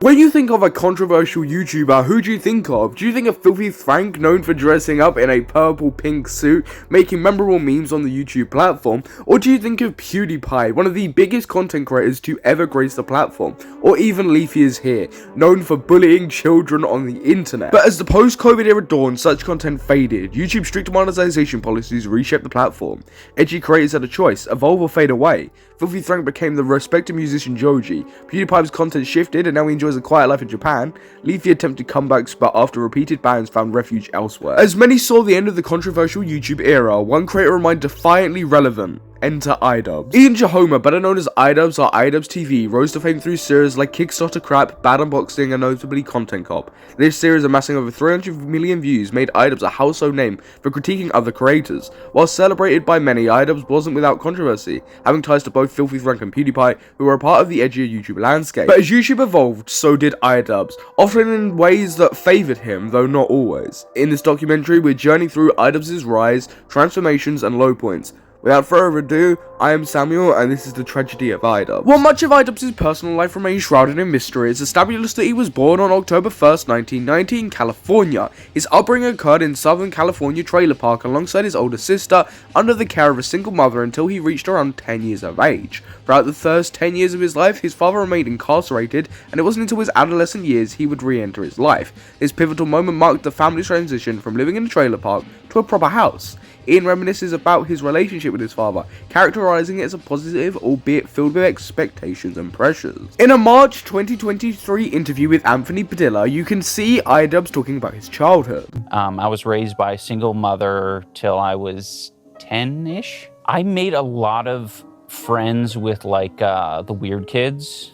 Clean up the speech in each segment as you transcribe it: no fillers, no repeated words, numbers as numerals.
When you think of a controversial YouTuber, who do you think of? Do you think of Filthy Frank, known for dressing up in a purple pink suit, making memorable memes on the YouTube platform? Or do you think of PewDiePie, one of the biggest content creators to ever grace the platform? Or even Leafy is here, known for bullying children on the internet? But as the post-COVID era dawned, such content faded. YouTube's strict monetization policies reshaped the platform. Edgy creators had a choice, evolve or fade away. Filthy Frank became the respected musician Joji. PewDiePie's content shifted and now he enjoys a quiet life in Japan. Leafy attempted comebacks but after repeated bans found refuge elsewhere. As many saw the end of the controversial YouTube era, one creator remained defiantly relevant. Enter IDubbbz. Ian Jahoma, better known as IDubbbz or IdubbbzTV, rose to fame through series like Kickstarter Crap, Bad Unboxing, and notably Content Cop. This series, amassing over 300 million views, made IDubbbz a household name for critiquing other creators. While celebrated by many, IDubbbz wasn't without controversy, having ties to both Filthy Frank and PewDiePie, who were a part of the edgier YouTube landscape. But as YouTube evolved, so did IDubbbz, often in ways that favoured him, though not always. In this documentary, we're journeying through IDubbbz's rise, transformations, and low points. Without further ado, I am Samuel, and this is the tragedy of IDubbbz. While much of IDubbbz's personal life remains shrouded in mystery, it's established that he was born on October 1st, 1990 in California. His upbringing occurred in Southern California trailer park alongside his older sister, under the care of a single mother until he reached around 10 years of age. Throughout the first 10 years of his life, his father remained incarcerated, and it wasn't until his adolescent years he would re-enter his life. This pivotal moment marked the family's transition from living in a trailer park to a proper house. Ian reminisces about his relationship with his father, characterizing it as a positive, albeit filled with expectations and pressures. In a March 2023 interview with Anthony Padilla, you can see IDubbbz talking about his childhood. I was raised by a single mother till I was 10-ish. I made a lot of friends with like the weird kids.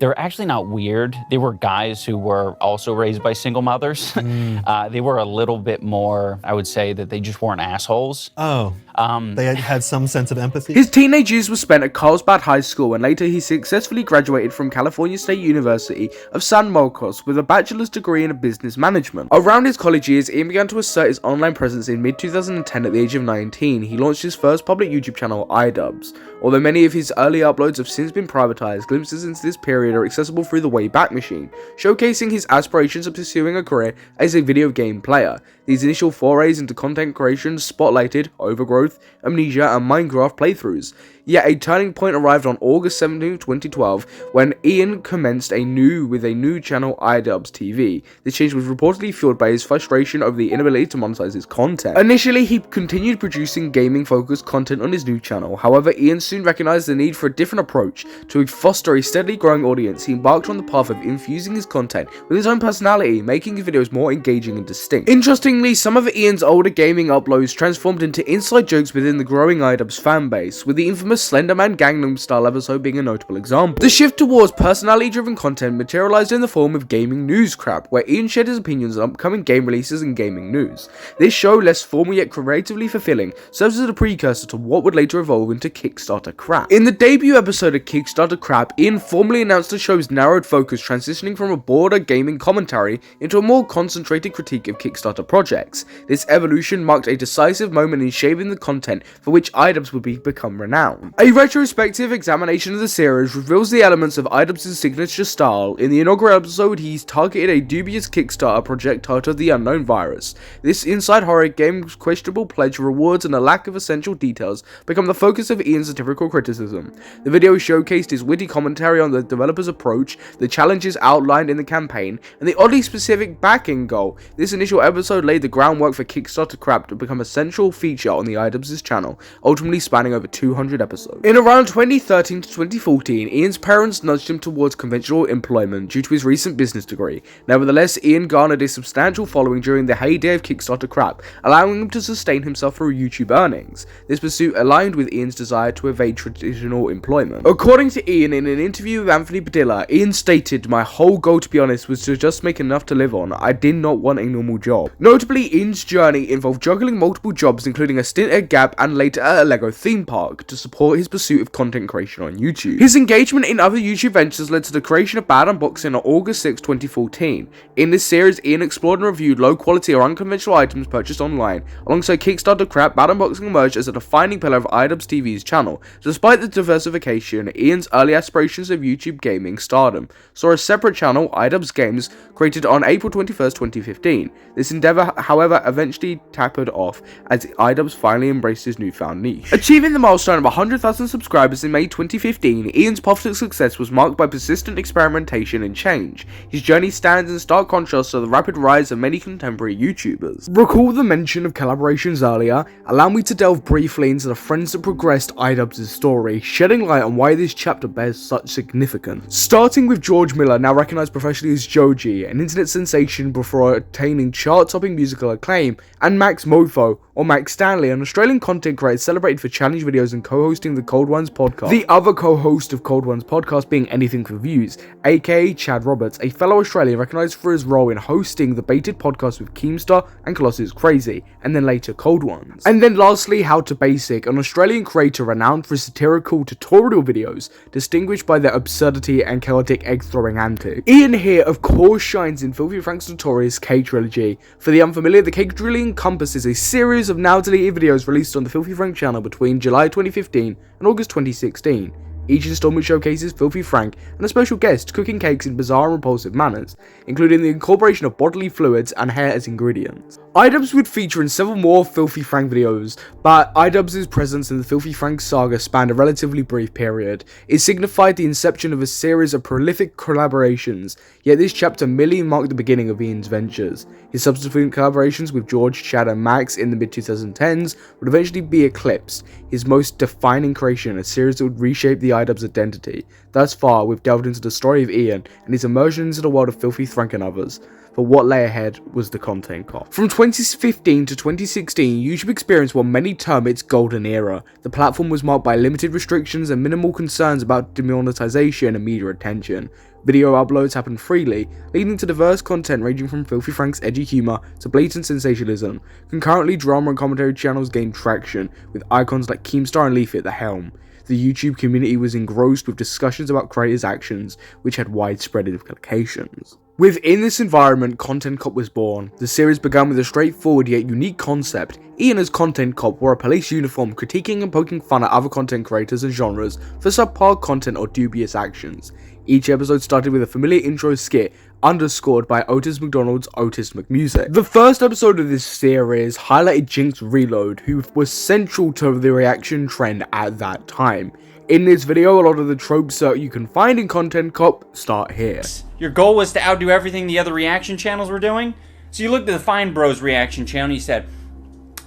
They were actually not weird. They were guys who were also raised by single mothers. They were a little bit more, I would say that they just weren't assholes. Oh, they had some sense of empathy? His teenage years were spent at Carlsbad High School, and later he successfully graduated from California State University of San Marcos with a bachelor's degree in business management. Around his college years, Ian began to assert his online presence in mid-2010 at the age of 19. He launched his first public YouTube channel, IDubbbz. Although many of his early uploads have since been privatized, glimpses into this period are accessible through the Wayback Machine, showcasing his aspirations of pursuing a career as a video game player. These initial forays into content creation spotlighted Overgrowth, Amnesia, and Minecraft playthroughs. Yet a turning point arrived on August 17, 2012, when Ian commenced with a new channel, IdubbbzTV. This change was reportedly fueled by his frustration over the inability to monetize his content. Initially, he continued producing gaming-focused content on his new channel. However, Ian soon recognized the need for a different approach. To foster a steadily growing audience, he embarked on the path of infusing his content with his own personality, making his videos more engaging and distinct. Interestingly, some of Ian's older gaming uploads transformed into inside jokes within the growing IDubbbz fanbase, with the infamous Slenderman Gangnam Style episode being a notable example. The shift towards personality-driven content materialized in the form of Gaming News Crap, where Ian shared his opinions on upcoming game releases and gaming news. This show, less formal yet creatively fulfilling, serves as a precursor to what would later evolve into Kickstarter Crap. In the debut episode of Kickstarter Crap, Ian formally announced the show's narrowed focus, transitioning from a broader gaming commentary into a more concentrated critique of Kickstarter projects. This evolution marked a decisive moment in shaping the content for which IDubbbz would become renowned. A retrospective examination of the series reveals the elements of IDubbbz's signature style. In the inaugural episode, he's targeted a dubious Kickstarter project titled The Unknown Virus. This inside horror game's questionable pledge rewards and a lack of essential details become the focus of Ian's satirical criticism. The video showcased his witty commentary on the developer's approach, the challenges outlined in the campaign, and the oddly specific back-end goal. This initial episode laid the groundwork for Kickstarter Crap to become a central feature on the IDubbbz's channel, ultimately spanning over 200 episodes. In around 2013 to 2014, Ian's parents nudged him towards conventional employment due to his recent business degree. Nevertheless, Ian garnered a substantial following during the heyday of Kickstarter Crap, allowing him to sustain himself through YouTube earnings. This pursuit aligned with Ian's desire to evade traditional employment. According to Ian, in an interview with Anthony Padilla, Ian stated, "My whole goal, to be honest, was to just make enough to live on. I did not want a normal job." Notably, Ian's journey involved juggling multiple jobs, including a stint at Gap and later at a Lego theme park, to support his pursuit of content creation on YouTube. His engagement in other YouTube ventures led to the creation of Bad Unboxing on August 6, 2014. In this series, Ian explored and reviewed low quality or unconventional items purchased online. Alongside Kickstarter Crap, Bad Unboxing emerged as a defining pillar of IdubbbzTV's channel. Despite the diversification, Ian's early aspirations of YouTube gaming stardom, saw a separate channel, IDubbbz Games, created on April 21st, 2015. This endeavour, however, eventually tapered off as IDubbbz finally embraced his newfound niche. Achieving the milestone of 100,000 subscribers in May 2015, Ian's path to success was marked by persistent experimentation and change. His journey stands in stark contrast to the rapid rise of many contemporary YouTubers. Recall the mention of collaborations earlier? Allow me to delve briefly into the friends that progressed IDubbbz's story, shedding light on why this chapter bears such significance. Starting with George Miller, now recognised professionally as Joji, an internet sensation before attaining chart-topping musical acclaim, and Max Mofo, or Max Stanley, an Australian content creator celebrated for challenge videos and co-hosting the Cold Ones podcast. The other co-host of Cold Ones podcast being Anything for Views, aka Chad Roberts, a fellow Australian recognised for his role in hosting the baited podcast with Keemstar and Colossus Crazy, and then later Cold Ones. And then lastly, How to Basic, an Australian creator renowned for satirical tutorial videos, distinguished by their absurdity and chaotic egg-throwing antics. Ian here, of course, shines in Filthy Frank's notorious Cake Trilogy. For the unfamiliar, the Cake Trilogy encompasses a series of now deleted videos released on the Filthy Frank channel between July 2015 and August 2016. Each installment showcases Filthy Frank and a special guest cooking cakes in bizarre and repulsive manners, including the incorporation of bodily fluids and hair as ingredients. IDubbbz would feature in several more Filthy Frank videos, but IDubbbz's presence in the Filthy Frank saga spanned a relatively brief period. It signified the inception of a series of prolific collaborations, yet this chapter merely marked the beginning of Ian's ventures. His subsequent collaborations with George, Chad and Max in the mid-2010s would eventually be eclipsed, his most defining creation, a series that would reshape the IDubbbz identity. Thus far, we've delved into the story of Ian and his immersion into the world of Filthy Frank and others. But what lay ahead was the content cop. From 2015 to 2016, YouTube experienced what many term its golden era. The platform was marked by limited restrictions and minimal concerns about demonetization and media attention. Video uploads happened freely, leading to diverse content ranging from Filthy Frank's edgy humour to blatant sensationalism. Concurrently, drama and commentary channels gained traction, with icons like Keemstar and Leafy at the helm. The YouTube community was engrossed with discussions about creators' actions, which had widespread implications. Within this environment, Content Cop was born. The series began with a straightforward yet unique concept. Ian as Content Cop wore a police uniform, critiquing and poking fun at other content creators and genres for subpar content or dubious actions. Each episode started with a familiar intro skit, underscored by Otis McDonald's Otis McMusic. The first episode of this series highlighted Jinx Reload, who was central to the reaction trend at that time. In this video, a lot of the tropes that you can find in Content Cop start here. Your goal was to outdo everything the other reaction channels were doing? So you looked at the Fine Bros reaction channel and you said,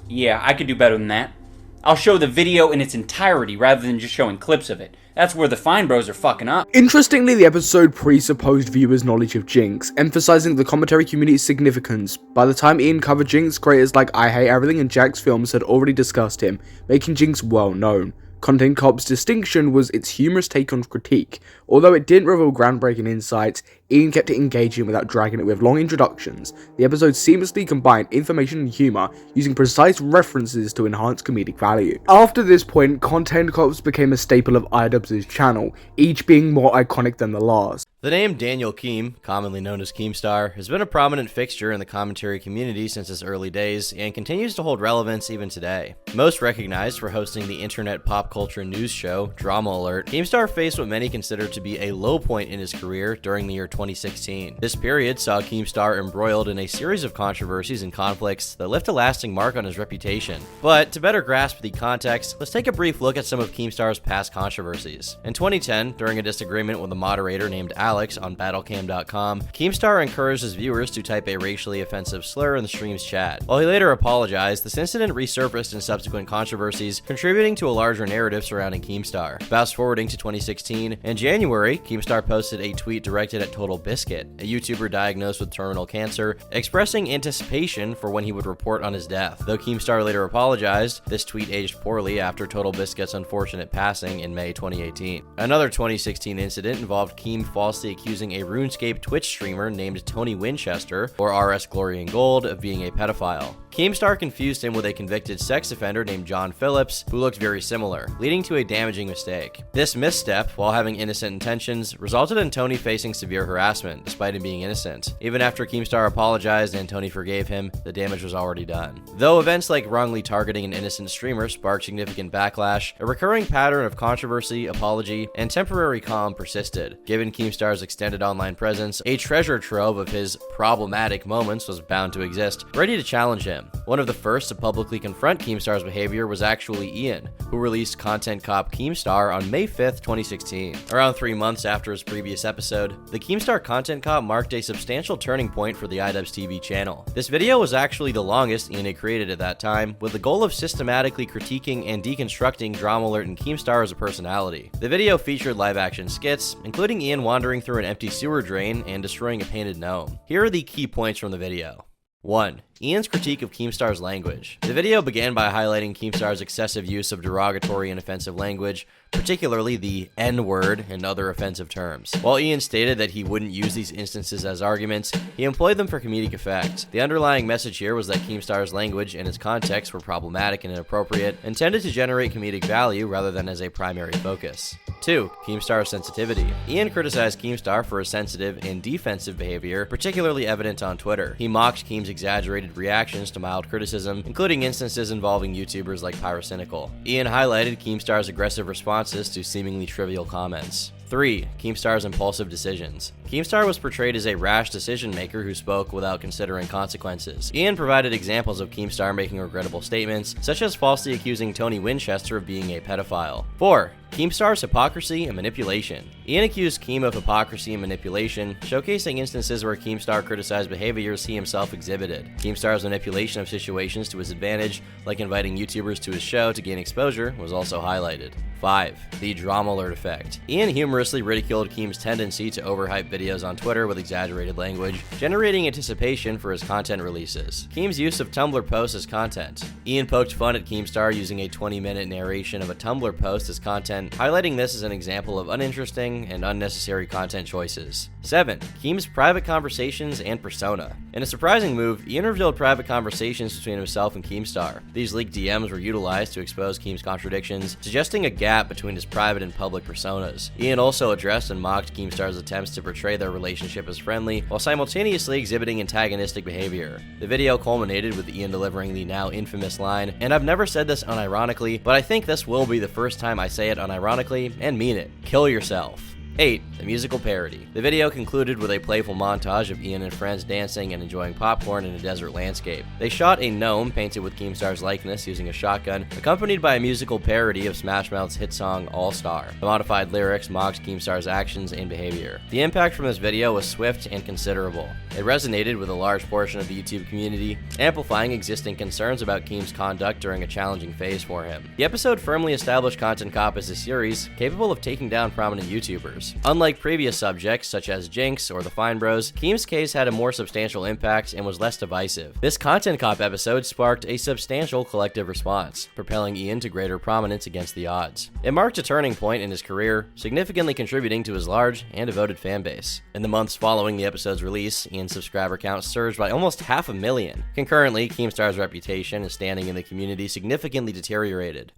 yeah, I could do better than that. I'll show the video in its entirety rather than just showing clips of it. That's where the Fine Bros are fucking up. Interestingly, the episode presupposed viewers' knowledge of Jinx, emphasizing the commentary community's significance. By the time Ian covered Jinx, creators like I Hate Everything and Jack's Films had already discussed him, making Jinx well known. Content Cop's distinction was its humorous take on critique. Although it didn't reveal groundbreaking insights, Ian kept it engaging without dragging it with long introductions. The episode seamlessly combined information and humor, using precise references to enhance comedic value. After this point, Content Cops became a staple of IDubbbz's channel, each being more iconic than the last. The name Daniel Keem, commonly known as Keemstar, has been a prominent fixture in the commentary community since its early days and continues to hold relevance even today. Most recognized for hosting the internet pop culture news show, Drama Alert, Keemstar faced what many consider to be a low point in his career during the year 2016. This period saw Keemstar embroiled in a series of controversies and conflicts that left a lasting mark on his reputation. But to better grasp the context, let's take a brief look at some of Keemstar's past controversies. In 2010, during a disagreement with a moderator named Alex on battlecam.com, Keemstar encouraged his viewers to type a racially offensive slur in the stream's chat. While he later apologized, this incident resurfaced in subsequent controversies, contributing to a larger narrative surrounding Keemstar. Fast forwarding to 2016, in January, Keemstar posted a tweet directed at Total Biscuit, a YouTuber diagnosed with terminal cancer, expressing anticipation for when he would report on his death. Though Keemstar later apologized, this tweet aged poorly after Total Biscuit's unfortunate passing in May 2018. Another 2016 incident involved Keem falsely falsely accusing a RuneScape Twitch streamer named Tony Winchester, or RS Glory and Gold, of being a pedophile. Keemstar confused him with a convicted sex offender named John Phillips, who looked very similar, leading to a damaging mistake. This misstep, while having innocent intentions, resulted in Tony facing severe harassment, despite him being innocent. Even after Keemstar apologized and Tony forgave him, the damage was already done. Though events like wrongly targeting an innocent streamer sparked significant backlash, a recurring pattern of controversy, apology, and temporary calm persisted. Given Keemstar's extended online presence, a treasure trove of his problematic moments was bound to exist, ready to challenge him. One of the first to publicly confront Keemstar's behavior was actually Ian, who released Content Cop Keemstar on May 5th, 2016. Around 3 months after his previous episode, the Keemstar Content Cop marked a substantial turning point for the IdubbbzTV channel. This video was actually the longest Ian had created at that time, with the goal of systematically critiquing and deconstructing DramaAlert and Keemstar as a personality. The video featured live-action skits, including Ian wandering through an empty sewer drain and destroying a painted gnome. Here are the key points from the video. 1. Ian's critique of Keemstar's language. The video began by highlighting Keemstar's excessive use of derogatory and offensive language, particularly the N-word and other offensive terms. While Ian stated that he wouldn't use these instances as arguments, he employed them for comedic effect. The underlying message here was that Keemstar's language and its context were problematic and inappropriate, and tended to generate comedic value rather than as a primary focus. 2. Keemstar's sensitivity. Ian criticized Keemstar for his sensitive and defensive behavior, particularly evident on Twitter. He mocked Keem's exaggerated reactions to mild criticism, including instances involving YouTubers like Pyrocynical. Ian highlighted Keemstar's aggressive responses to seemingly trivial comments. 3. Keemstar's impulsive decisions. Keemstar was portrayed as a rash decision maker who spoke without considering consequences. Ian provided examples of Keemstar making regrettable statements, such as falsely accusing Tony Winchester of being a pedophile. 4. Keemstar's hypocrisy and manipulation. Ian accused Keem of hypocrisy and manipulation, showcasing instances where Keemstar criticized behaviors he himself exhibited. Keemstar's manipulation of situations to his advantage, like inviting YouTubers to his show to gain exposure, was also highlighted. 5. The DramaAlert effect. Ian humorously ridiculed Keem's tendency to overhype videos on Twitter with exaggerated language, generating anticipation for his content releases. Keem's use of Tumblr posts as content. Ian poked fun at Keemstar using a 20-minute narration of a Tumblr post as content, highlighting this as an example of uninteresting and unnecessary content choices. 7. Keem's private conversations and persona. In a surprising move, Ian revealed private conversations between himself and Keemstar. These leaked DMs were utilized to expose Keem's contradictions, suggesting a gap between his private and public personas. Ian also addressed and mocked Keemstar's attempts to portray their relationship as friendly, while simultaneously exhibiting antagonistic behavior. The video culminated with Ian delivering the now infamous line, and I've never said this unironically, but I think this will be the first time I say it unironically and mean it. Kill yourself. 8. The musical parody. The video concluded with a playful montage of Ian and friends dancing and enjoying popcorn in a desert landscape. They shot a gnome painted with Keemstar's likeness using a shotgun, accompanied by a musical parody of Smash Mouth's hit song All Star. The modified lyrics mocked Keemstar's actions and behavior. The impact from this video was swift and considerable. It resonated with a large portion of the YouTube community, amplifying existing concerns about Keem's conduct during a challenging phase for him. The episode firmly established Content Cop as a series capable of taking down prominent YouTubers. Unlike previous subjects such as Jinx or the Fine Bros, Keem's case had a more substantial impact and was less divisive. This Content Cop episode sparked a substantial collective response, propelling Ian to greater prominence against the odds. It marked a turning point in his career, significantly contributing to his large and devoted fanbase. In the months following the episode's release, Ian's subscriber count surged by almost 500,000. Concurrently, Keemstar's reputation and standing in the community significantly deteriorated.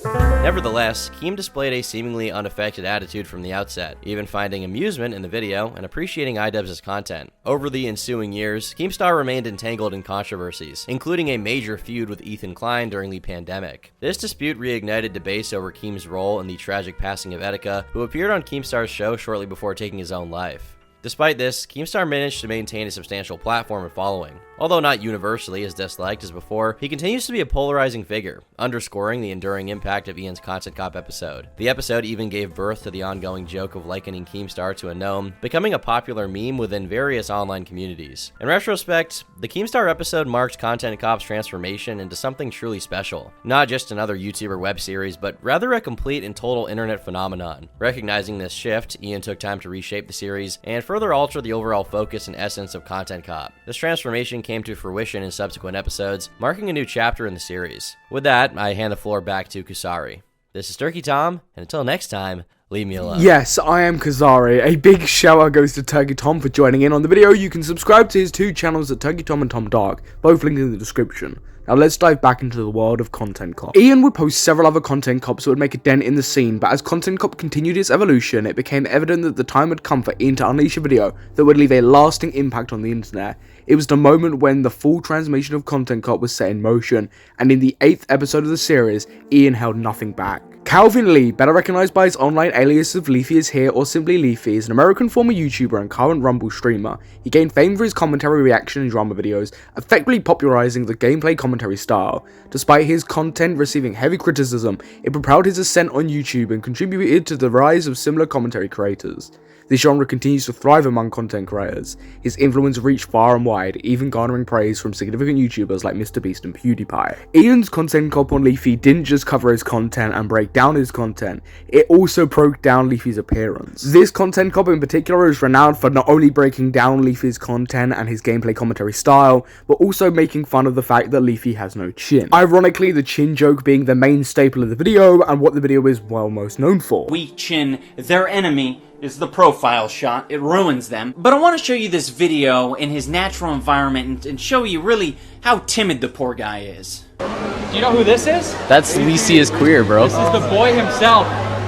Nevertheless, Keem displayed a seemingly unaffected attitude from the outset, even finding amusement in the video and appreciating IDubbbz's content. Over the ensuing years, Keemstar remained entangled in controversies, including a major feud with Ethan Klein during the pandemic. This dispute reignited debates over Keem's role in the tragic passing of Etika, who appeared on Keemstar's show shortly before taking his own life. Despite this, Keemstar managed to maintain a substantial platform and following. Although not universally as disliked as before, he continues to be a polarizing figure, underscoring the enduring impact of Ian's Content Cop episode. The episode even gave birth to the ongoing joke of likening Keemstar to a gnome, becoming a popular meme within various online communities. In retrospect, the Keemstar episode marked Content Cop's transformation into something truly special. Not just another YouTuber web series, but rather a complete and total internet phenomenon. Recognizing this shift, Ian took time to reshape the series and further alter the overall focus and essence of Content Cop. This transformation came to fruition in subsequent episodes, marking a new chapter in the series. With that, I hand the floor back to Kusari. This is Turkey Tom, and until next time, leave me alone. Yes, I am Kazari. A big shout out goes to Turkey Tom for joining in on the video. You can subscribe to his 2 channels at Turkey Tom and Tom Dark, both linked in the description. Now let's dive back into the world of Content Cop. Ian would post several other Content Cops that would make a dent in the scene, but as Content Cop continued its evolution, it became evident that the time had come for Ian to unleash a video that would leave a lasting impact on the internet. It was the moment when the full transformation of Content Cop was set in motion, and in the 8th episode of the series, Ian held nothing back. Calvin Lee, better recognized by his online alias of Leafy is Here or simply Leafy, is an American former YouTuber and current Rumble streamer. He gained fame for his commentary, reaction and drama videos, effectively popularizing the gameplay commentary style. Despite his content receiving heavy criticism, it propelled his ascent on YouTube and contributed to the rise of similar commentary creators. This genre continues to thrive among content creators. His influence reached far and wide, even garnering praise from significant YouTubers like MrBeast and PewDiePie. Ian's Content Cop on Leafy didn't just cover his content and break down his content, it also broke down Leafy's appearance. This Content Cop in particular is renowned for not only breaking down Leafy's content and his gameplay commentary style, but also making fun of the fact that Leafy has no chin. Ironically, the chin joke being the main staple of the video and what the video is well most known for. Weak chin, their enemy is the profile shot. It ruins them. But I want to show you this video in his natural environment and show you really how timid the poor guy is. Do you know who this is? That's Leafy is queer, bro. This is the boy himself.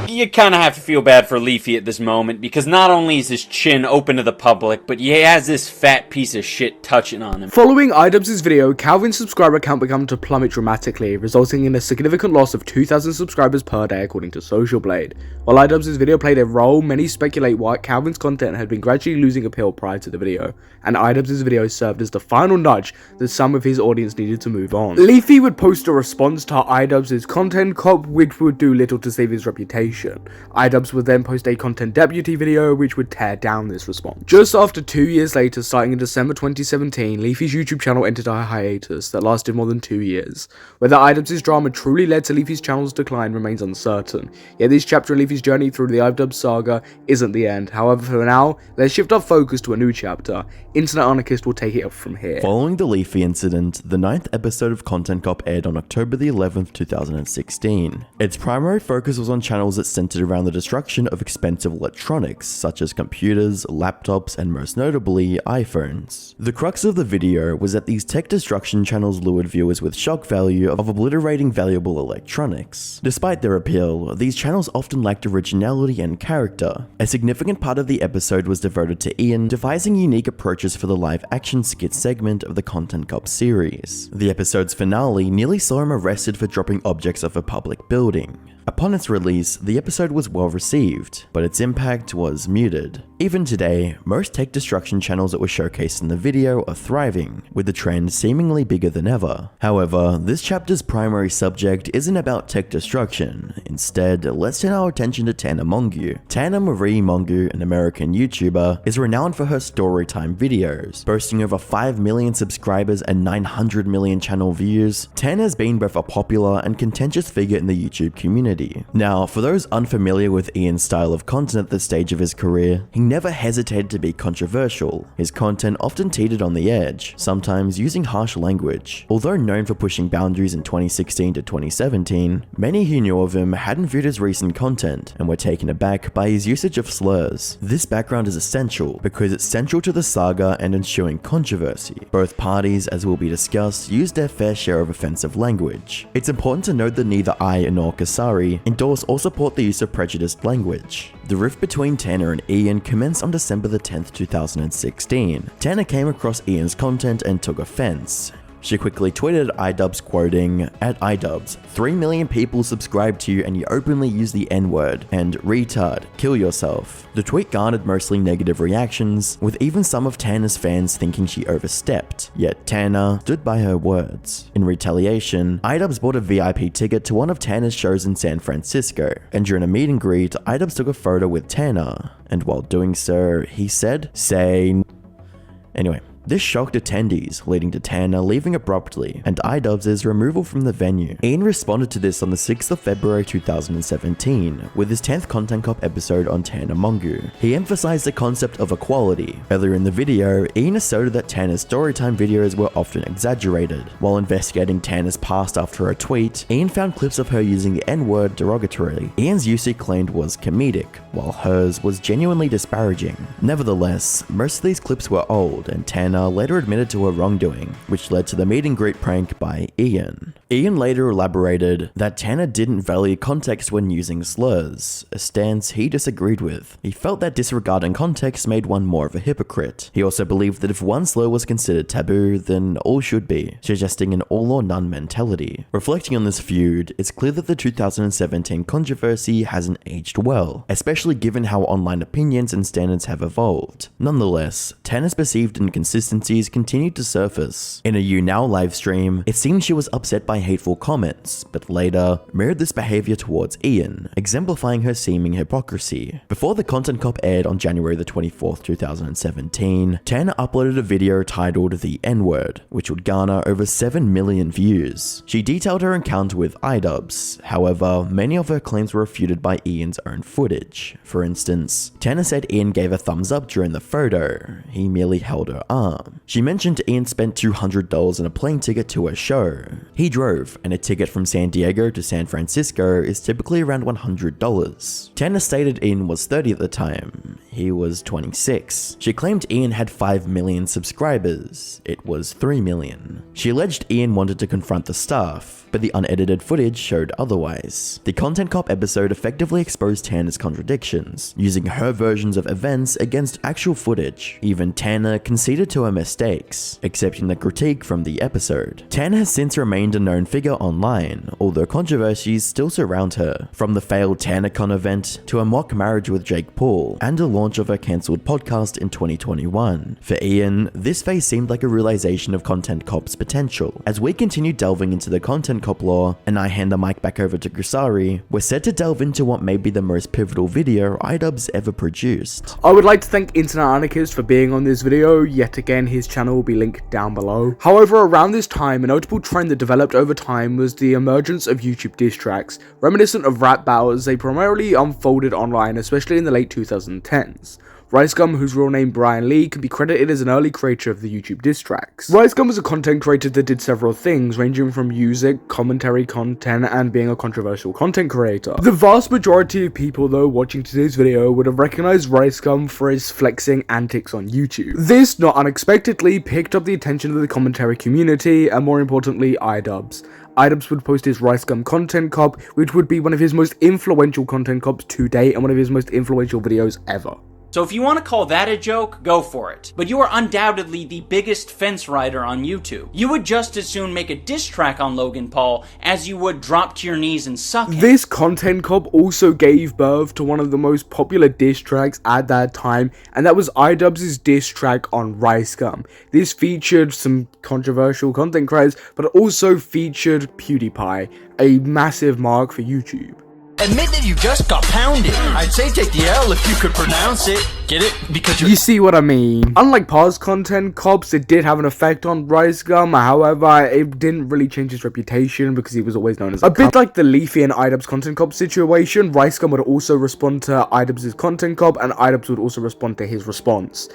You kind of have to feel bad for Leafy at this moment, because not only is his chin open to the public, but he has this fat piece of shit touching on him. Following IDubbbz's video, Calvin's subscriber count began to plummet dramatically, resulting in a significant loss of 2,000 subscribers per day according to Social Blade. While IDubbbz's video played a role, many speculate why Calvin's content had been gradually losing appeal prior to the video, and IDubbbz's video served as the final nudge that some of his audience needed to move on. Leafy would post a response to IDubbbz's Content Cop, which would do little to save his reputation. Idubbbz would then post a content deputy video which would tear down this response. Just after 2 years later, starting in December 2017, Leafy's YouTube channel entered a hiatus that lasted more than 2 years. Whether Idubbbz's drama truly led to Leafy's channel's decline remains uncertain, yet this chapter of Leafy's journey through the Idubbbz saga isn't the end. However, for now, let's shift our focus to a new chapter. Internet Anarchist will take it up from here. Following the Leafy incident, the 9th episode of Content Cop aired on October the 11th, 2016. Its primary focus was on channels that centered around the destruction of expensive electronics, such as computers, laptops, and most notably, iPhones. The crux of the video was that these tech destruction channels lured viewers with shock value of obliterating valuable electronics. Despite their appeal, these channels often lacked originality and character. A significant part of the episode was devoted to Ian devising unique approaches for the live-action skit segment of the Content Cop series. The episode's finale nearly saw him arrested for dropping objects off a public building. Upon its release, the episode was well received, but its impact was muted. Even today, most tech destruction channels that were showcased in the video are thriving, with the trend seemingly bigger than ever. However, this chapter's primary subject isn't about tech destruction. Instead, let's turn our attention to Tana Mongeau. Tana Marie Mongeau, an American YouTuber, is renowned for her storytime videos. Boasting over 5 million subscribers and 900 million channel views, Tana has been both a popular and contentious figure in the YouTube community. Now, for those unfamiliar with Ian's style of content at this stage of his career, he never hesitated to be controversial. His content often teetered on the edge, sometimes using harsh language. Although known for pushing boundaries in 2016 to 2017, many who knew of him hadn't viewed his recent content and were taken aback by his usage of slurs. This background is essential because it's central to the saga and ensuing controversy. Both parties, as will be discussed, used their fair share of offensive language. It's important to note that neither I nor Kasari endorse or support the use of prejudiced language. The rift between Tana and Ian commenced on December the 10th, 2016. Tana came across Ian's content and took offense. She quickly tweeted at Idubbbz quoting, "At Idubbbz, 3 million people subscribe to you and you openly use the N-word, and retard, kill yourself." The tweet garnered mostly negative reactions, with even some of Tana's fans thinking she overstepped, yet Tana stood by her words. In retaliation, Idubbbz bought a VIP ticket to one of Tana's shows in San Francisco, and during a meet and greet, Idubbbz took a photo with Tana, and while doing so, he said, "Say..." Anyway, This shocked attendees, leading to Tana leaving abruptly and IDubbbz's removal from the venue. Ian responded to this on the 6th of February 2017 with his 10th Content Cop episode on Tana Mongeau. He emphasized the concept of equality. Earlier in the video, Ian asserted that Tana's storytime videos were often exaggerated. While investigating Tana's past after a tweet, Ian found clips of her using the N-word derogatorily. Ian's use he claimed was comedic, while hers was genuinely disparaging. Nevertheless, most of these clips were old, and Tana later admitted to her wrongdoing, which led to the meet and greet prank by Ian. Ian later elaborated that Tana didn't value context when using slurs, a stance he disagreed with. He felt that disregarding context made one more of a hypocrite. He also believed that if one slur was considered taboo, then all should be, suggesting an all or none mentality. Reflecting on this feud, it's clear that the 2017 controversy hasn't aged well, especially given how online opinions and standards have evolved. Nonetheless, Tana's perceived inconsistencies continued to surface. In a YouNow livestream, it seemed she was upset by hateful comments, but later mirrored this behavior towards Ian, exemplifying her seeming hypocrisy. Before the Content Cop aired on January the 24th, 2017, Tana uploaded a video titled The N-Word, which would garner over 7 million views. She detailed her encounter with IDubbbz. However, many of her claims were refuted by Ian's own footage. For instance, Tana said Ian gave a thumbs up during the photo. He merely held her arm. She mentioned Ian spent $200 on a plane ticket to her show. He drove, and a ticket from San Diego to San Francisco is typically around $100. Tana stated Ian was 30 at the time. He was 26. She claimed Ian had 5 million subscribers. It was 3 million. She alleged Ian wanted to confront the staff, but the unedited footage showed otherwise. The Content Cop episode effectively exposed Tana's contradictions, using her versions of events against actual footage. Even Tana conceded to her mistakes, accepting the critique from the episode. Tana has since remained a known figure online, although controversies still surround her, from the failed TanaCon event to a mock marriage with Jake Paul, and the launch of her cancelled podcast in 2021. For Ian, this phase seemed like a realization of Content Cop's potential. As we continue delving into the Content Cop lore, and I hand the mic back over to Grisari, we're set to delve into what may be the most pivotal video IDubbbz ever produced. I would like to thank Internet Anarchists for being on this video. Yet again, his channel will be linked down below. However, around this time, a notable trend that developed over time was the emergence of YouTube diss tracks. Reminiscent of rap battles, they primarily unfolded online, especially in the late 2010s. RiceGum, whose real name Brian Lee, can be credited as an early creator of the YouTube diss tracks. RiceGum was a content creator that did several things, ranging from music, commentary content, and being a controversial content creator. The vast majority of people, though, watching today's video would have recognized RiceGum for his flexing antics on YouTube. This, not unexpectedly, picked up the attention of the commentary community, and more importantly, IDubbbz. IDubbbz would post his RiceGum Content Cop, which would be one of his most influential content cops to date, and one of his most influential videos ever. So if you want to call that a joke, go for it. But you are undoubtedly the biggest fence rider on YouTube. You would just as soon make a diss track on Logan Paul as you would drop to your knees and suck him. This Content Cop also gave birth to one of the most popular diss tracks at that time, and that was IDubbbz's diss track on RiceGum. This featured some controversial content creators, but it also featured PewDiePie, a massive mark for YouTube. Admit that you just got pounded. I'd say take the L if you could pronounce it. Get it? Because You see what I mean? Unlike past Content Cops, it did have an effect on RiceGum, however, it didn't really change his reputation because he was always known as a bit like the Leafy and IDubbbz Content Cop situation. RiceGum would also respond to IDubbbz's Content Cop, and IDubbbz would also respond to his response.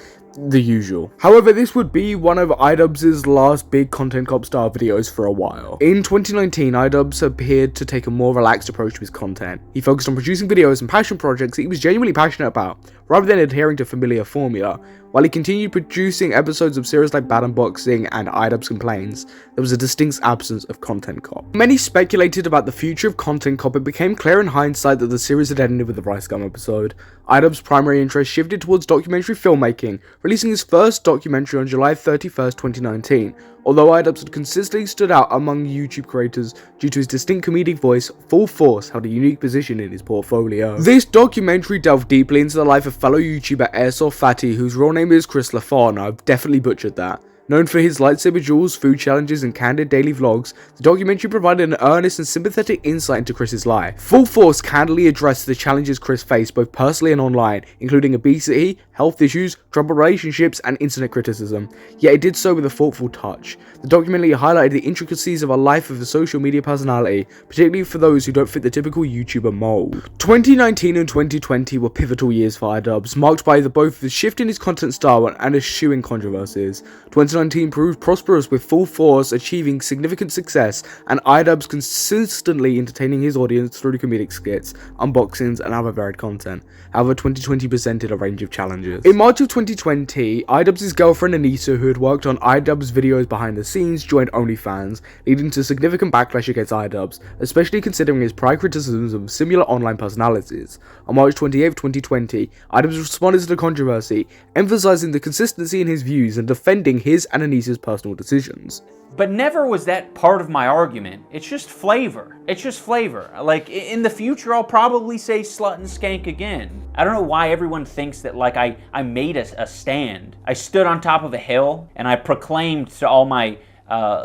The usual. However, this would be one of IDubbbz's last big Content Cop style videos for a while. In 2019, IDubbbz appeared to take a more relaxed approach to his content. He focused on producing videos and passion projects that he was genuinely passionate about, rather than adhering to familiar formula. While he continued producing episodes of series like Bad Unboxing and IDubbbz Complains, there was a distinct absence of Content Cop. Many speculated about the future of Content Cop. It became clear in hindsight that the series had ended with the RiceGum episode. IDubbbz's primary interest shifted towards documentary filmmaking, releasing his first documentary on July 31st, 2019. Although IDubbbz had consistently stood out among YouTube creators due to his distinct comedic voice, Full Force held a unique position in his portfolio. This documentary delved deeply into the life of fellow YouTuber Airsoft Fatty, whose real name is Chris LaFon. I've definitely butchered that. Known for his lightsaber duels, food challenges, and candid daily vlogs, the documentary provided an earnest and sympathetic insight into Chris's life. Full Force candidly addressed the challenges Chris faced both personally and online, including obesity, health issues, troubled relationships, and internet criticism, yet it did so with a thoughtful touch. The documentary highlighted the intricacies of a life of a social media personality, particularly for those who don't fit the typical YouTuber mold. 2019 and 2020 were pivotal years for IDubbbz, marked by both the shift in his content style and eschewing controversies. 2019 proved prosperous, with Full Force achieving significant success and IDubbbz consistently entertaining his audience through comedic skits, unboxings, and other varied content. However, 2020 presented a range of challenges. In March of 2020, IDubbbz's girlfriend Anissa, who had worked on IDubbbz videos behind the scenes, joined OnlyFans, leading to significant backlash against IDubbbz, especially considering his prior criticisms of similar online personalities. On March 28, 2020, IDubbbz responded to the controversy, emphasizing the consistency in his views and defending his and Anissa's personal decisions. But never was that part of my argument. It's just flavor. It's just flavor. Like, in the future, I'll probably say slut and skank again. I don't know why everyone thinks that, like, I made a stand. I stood on top of a hill, and I proclaimed to all my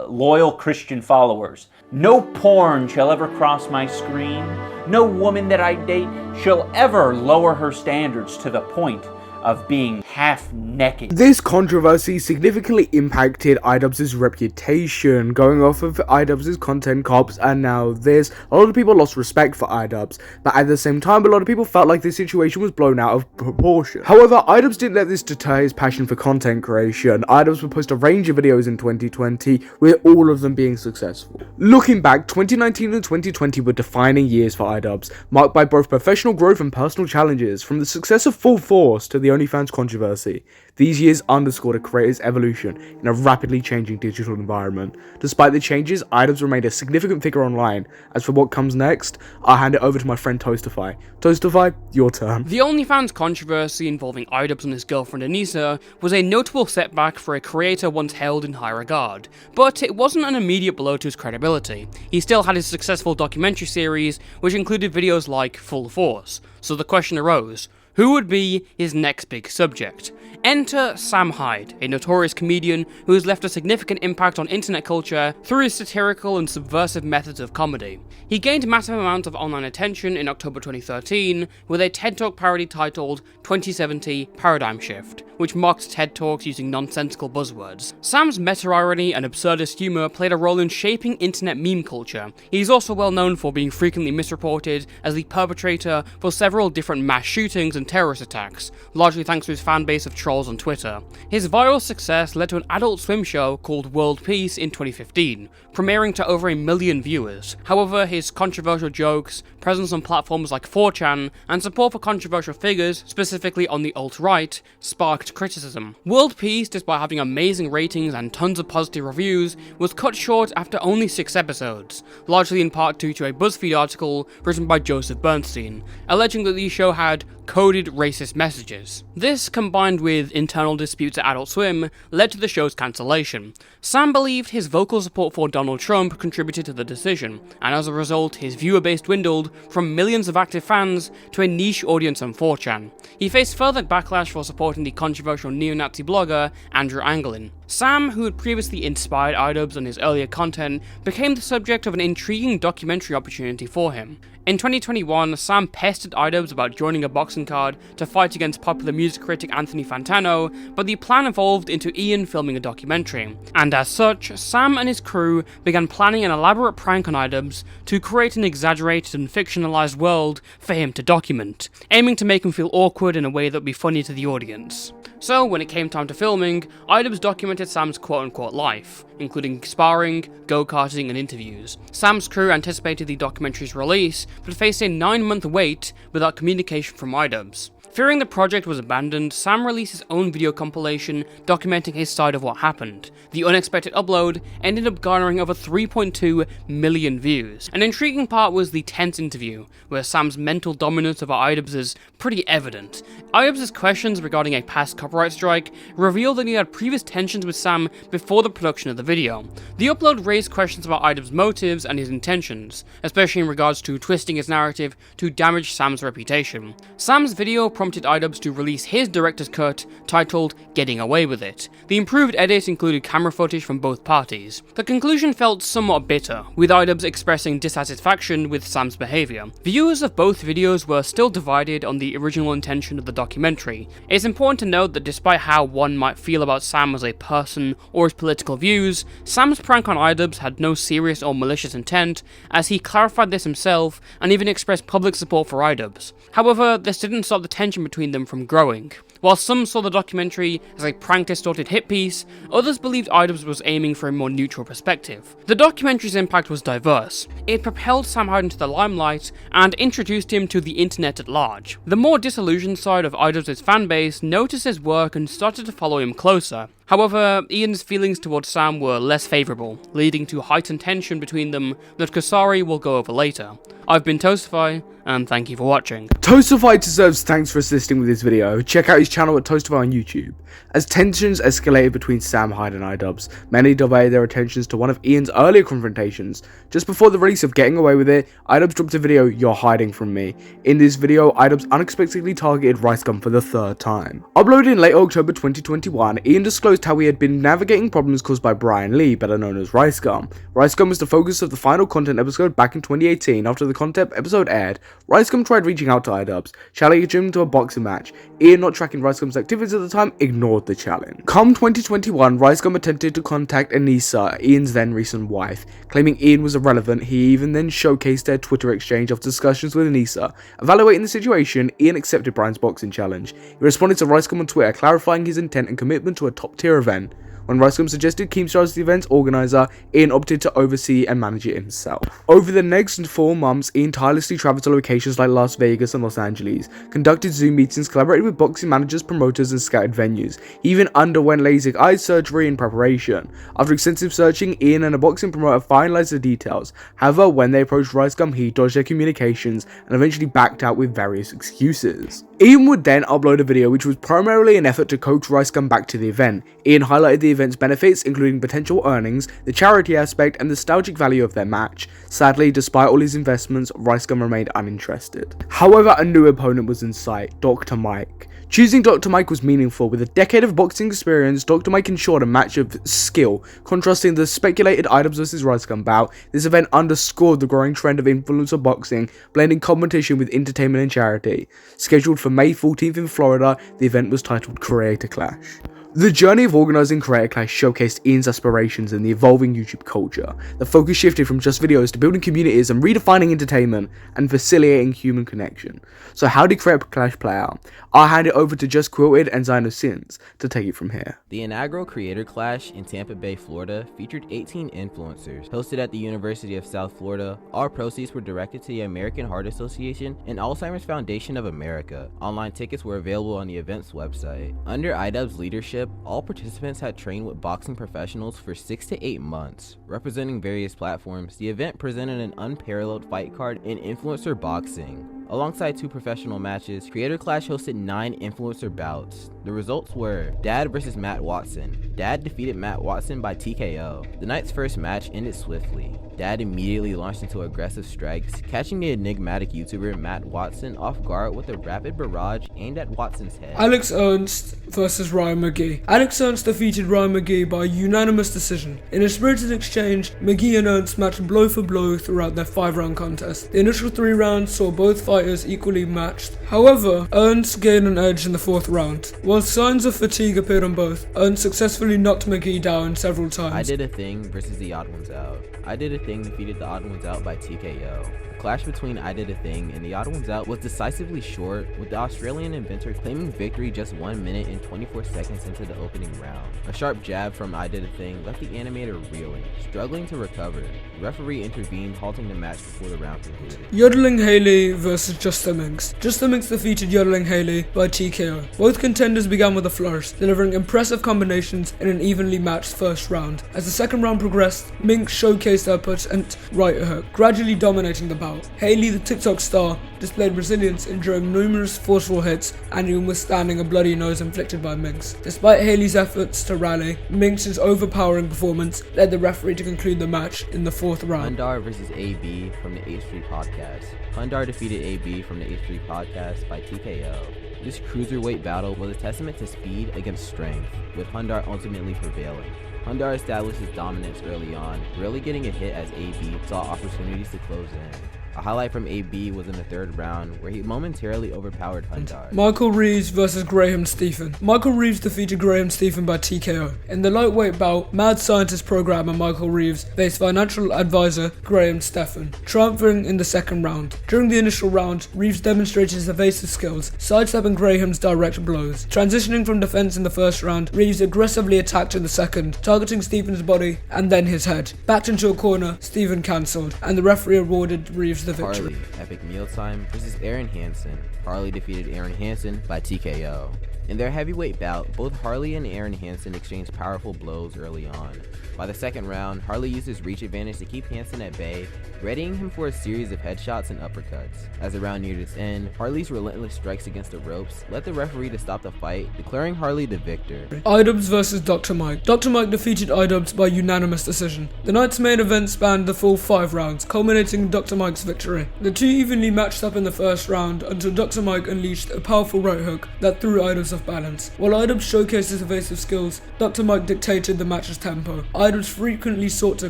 loyal Christian followers, no porn shall ever cross my screen. No woman that I date shall ever lower her standards to the point of being half naked. This controversy significantly impacted IDubbbz's reputation, going off of IDubbbz's content cops, and now this. A lot of people lost respect for IDubbbz, but at the same time, a lot of people felt like this situation was blown out of proportion. However, IDubbbz didn't let this deter his passion for content creation. IDubbbz would post a range of videos in 2020, with all of them being successful. Looking back, 2019 and 2020 were defining years for IDubbbz, marked by both professional growth and personal challenges, from the success of Full Force to the OnlyFans controversy. These years underscored a creator's evolution in a rapidly changing digital environment. Despite the changes, IDubbbz remained a significant figure online. As for what comes next, I'll hand it over to my friend Toastify. Toastify, your turn. The OnlyFans controversy involving IDubbbz and his girlfriend Anissa was a notable setback for a creator once held in high regard, but it wasn't an immediate blow to his credibility. He still had his successful documentary series, which included videos like Full Force, so the question arose, who would be his next big subject? Enter Sam Hyde, a notorious comedian who has left a significant impact on internet culture through his satirical and subversive methods of comedy. He gained massive amounts of online attention in October 2013 with a TED Talk parody titled 2070 Paradigm Shift, which mocked TED Talks using nonsensical buzzwords. Sam's meta-irony and absurdist humor played a role in shaping internet meme culture. He's also well known for being frequently misreported as the perpetrator for several different mass shootings and terrorist attacks, largely thanks to his fan base of trolls on Twitter. His viral success led to an Adult Swim show called World Peace in 2015, premiering to over 1 million viewers. However, his controversial jokes, presence on platforms like 4chan, and support for controversial figures, specifically on the alt-right, sparked criticism. World Peace, despite having amazing ratings and tons of positive reviews, was cut short after only 6 episodes, largely in part due to a BuzzFeed article written by Joseph Bernstein, alleging that the show had coded racist messages. This, combined with internal disputes at Adult Swim, led to the show's cancellation. Sam believed his vocal support for Donald Trump contributed to the decision, and as a result, his viewer base dwindled from millions of active fans to a niche audience on 4chan. He faced further backlash for supporting the controversial neo-Nazi blogger Andrew Anglin. Sam, who had previously inspired IDubbbz on his earlier content, became the subject of an intriguing documentary opportunity for him. In 2021, Sam pestered IDubbbz about joining a boxing card to fight against popular music critic Anthony Fantano, but the plan evolved into Ian filming a documentary. And as such, Sam and his crew began planning an elaborate prank on IDubbbz to create an exaggerated and fictionalized world for him to document, aiming to make him feel awkward in a way that would be funny to the audience. So, when it came time to filming, IDubbbz documented Sam's quote-unquote life, including sparring, go-karting, and interviews. Sam's crew anticipated the documentary's release, but faced a 9-month wait without communication from IDubbbz. Fearing the project was abandoned, Sam released his own video compilation documenting his side of what happened. The unexpected upload ended up garnering over 3.2 million views. An intriguing part was the tense interview, where Sam's mental dominance over IDubbbz is pretty evident. IDubbbz's questions regarding a past copyright strike revealed that he had previous tensions with Sam before the production of the video. The upload raised questions about IDubbbz's motives and his intentions, especially in regards to twisting his narrative to damage Sam's reputation. Sam's video prompted IDubbbz to release his director's cut, titled Getting Away With It. The improved edit included camera footage from both parties. The conclusion felt somewhat bitter, with IDubbbz expressing dissatisfaction with Sam's behaviour. Viewers of both videos were still divided on the original intention of the documentary. It's important to note that despite how one might feel about Sam as a person or his political views, Sam's prank on IDubbbz had no serious or malicious intent, as he clarified this himself and even expressed public support for IDubbbz. However, this didn't stop the tension between them from growing. While some saw the documentary as a prank-distorted hit piece, others believed IDubbbz was aiming for a more neutral perspective. The documentary's impact was diverse. It propelled Sam Hyde into the limelight and introduced him to the internet at large. The more disillusioned side of IDubbbz's fanbase noticed his work and started to follow him closer. However, Ian's feelings towards Sam were less favourable, leading to heightened tension between them that Kasari will go over later. I've been Toastify, and thank you for watching. Toastify deserves thanks for assisting with this video. Check out his channel at Toastify on YouTube. As tensions escalated between Sam Hyde and IDubbbz, many diverted their attentions to one of Ian's earlier confrontations. Just before the release of Getting Away With It, IDubbbz dropped a video, "You're Hiding From Me." In this video, IDubbbz unexpectedly targeted RiceGum for the third time. Uploaded in late October 2021, Ian disclosed how he had been navigating problems caused by Brian Lee, better known as RiceGum. RiceGum was the focus of the final content episode back in 2018. After the content episode aired, RiceGum tried reaching out to IDubbbz, challenging him to a boxing match. Ian, not tracking RiceGum's activities at the time, ignored the challenge. Come 2021, RiceGum attempted to contact Anissa, Ian's then recent wife, claiming Ian was irrelevant. He even then showcased their Twitter exchange of discussions with Anissa. Evaluating the situation, Ian accepted Brian's boxing challenge. He responded to RiceGum on Twitter, clarifying his intent and commitment to a top-tier event. When RiceGum suggested Keemstar as the event's organizer, Ian opted to oversee and manage it himself. Over the next 4 months, Ian tirelessly traveled to locations like Las Vegas and Los Angeles, conducted Zoom meetings, collaborated with boxing managers, promoters, and scouted venues. He even underwent LASIK eye surgery in preparation. After extensive searching, Ian and a boxing promoter finalized the details. However, when they approached RiceGum, he dodged their communications and eventually backed out with various excuses. Ian would then upload a video which was primarily an effort to coax RiceGum back to the event. Ian highlighted the event's benefits, including potential earnings, the charity aspect, and the nostalgic value of their match. Sadly, despite all his investments, RiceGum remained uninterested. However, a new opponent was in sight, Dr. Mike. Choosing Dr. Mike was meaningful. With a decade of boxing experience, Dr. Mike ensured a match of skill. Contrasting the speculated IDubbbz vs RiceGum bout, this event underscored the growing trend of influencer boxing, blending competition with entertainment and charity. Scheduled for May 14th in Florida, the event was titled Creator Clash. The journey of organising Creator Clash showcased Ian's aspirations in the evolving YouTube culture. The focus shifted from just videos to building communities and redefining entertainment and facilitating human connection. So how did Creator Clash play out? I'll hand it over to Just Quilted and Zino Sins to take it from here. The inaugural Creator Clash in Tampa Bay, Florida featured 18 influencers. Hosted at the University of South Florida, all proceeds were directed to the American Heart Association and Alzheimer's Foundation of America. Online tickets were available on the event's website. Under IDubbbz leadership, all participants had trained with boxing professionals for 6 to 8 months. Representing various platforms, the event presented an unparalleled fight card in influencer boxing. Alongside 2 professional matches, Creator Clash hosted 9 influencer bouts. The results were Dad vs Matt Watson. Dad defeated Matt Watson by TKO. The night's first match ended swiftly. Dad immediately launched into aggressive strikes, catching the enigmatic YouTuber Matt Watson off guard with a rapid barrage aimed at Watson's head. Alex Ernst vs Ryan McGee. Alex Ernst defeated Ryan McGee by unanimous decision. In a spirited exchange, McGee and Ernst matched blow for blow throughout their 5-round contest. The initial 3 rounds saw both fighters equally matched. However, Ernst gained an edge in the 4th round. While signs of fatigue appeared on both, Ernst successfully knocked McGee down several times. I Did a Thing versus the Odd Ones Out. I Did a Thing defeated the Odd Ones Out by TKO. The clash between I Did a Thing and the Odd Ones Out was decisively short, with the Australian inventor claiming victory just 1 minute and 24 seconds into the opening round. A sharp jab from I Did a Thing left the animator reeling, struggling to recover. The referee intervened, halting the match before the round concluded. Yodeling Haley versus Justa Minx. Justa Minx defeated Yodeling Haley by TKO. Both contenders began with a flourish, delivering impressive combinations in an evenly matched first round. As the second round progressed, Minx showcased her potent right hook, gradually dominating the bout. Haley, the TikTok star, displayed resilience, enduring numerous forceful hits and even withstanding a bloody nose inflicted by Minx. Despite Haley's efforts to rally, Minx's overpowering performance led the referee to conclude the match in the 4th round. Hundar vs AB from the H3 Podcast. Hundar defeated AB from the H3 Podcast by TKO. This cruiserweight battle was a testament to speed against strength, with Hundar ultimately prevailing. Hundar established his dominance early on, rarely getting a hit as AB saw opportunities to close in. A highlight from AB was in the third round, where he momentarily overpowered Hundar. Michael Reeves vs Graham Stephan. Michael Reeves defeated Graham Stephan by TKO. In the lightweight bout, mad scientist programmer Michael Reeves faced financial advisor Graham Stephan, triumphing in the second round. During the initial round, Reeves demonstrated his evasive skills, sidestepping Graham's direct blows. Transitioning from defense in the first round, Reeves aggressively attacked in the second, targeting Stephan's body and then his head. Backed into a corner, Stephan cancelled, and the referee awarded Reeves the victory. Harley, Epic Mealtime versus Aaron Hansen. Harley defeated Aaron Hansen by TKO. In their heavyweight bout, both Harley and Aaron Hansen exchanged powerful blows early on. By the second round, Harley used his reach advantage to keep Hansen at bay, readying him for a series of headshots and uppercuts. As the round neared its end, Harley's relentless strikes against the ropes led the referee to stop the fight, declaring Harley the victor. IDubbbz vs Dr. Mike. Dr. Mike defeated IDubbbz by unanimous decision. The night's main event spanned the full 5 rounds, culminating in Dr. Mike's victory. The two evenly matched up in the first round until Dr. Mike unleashed a powerful right hook that threw IDubbbz off balance. While IDubbbz showcased his evasive skills, Dr. Mike dictated the match's tempo. IDubbbz frequently sought to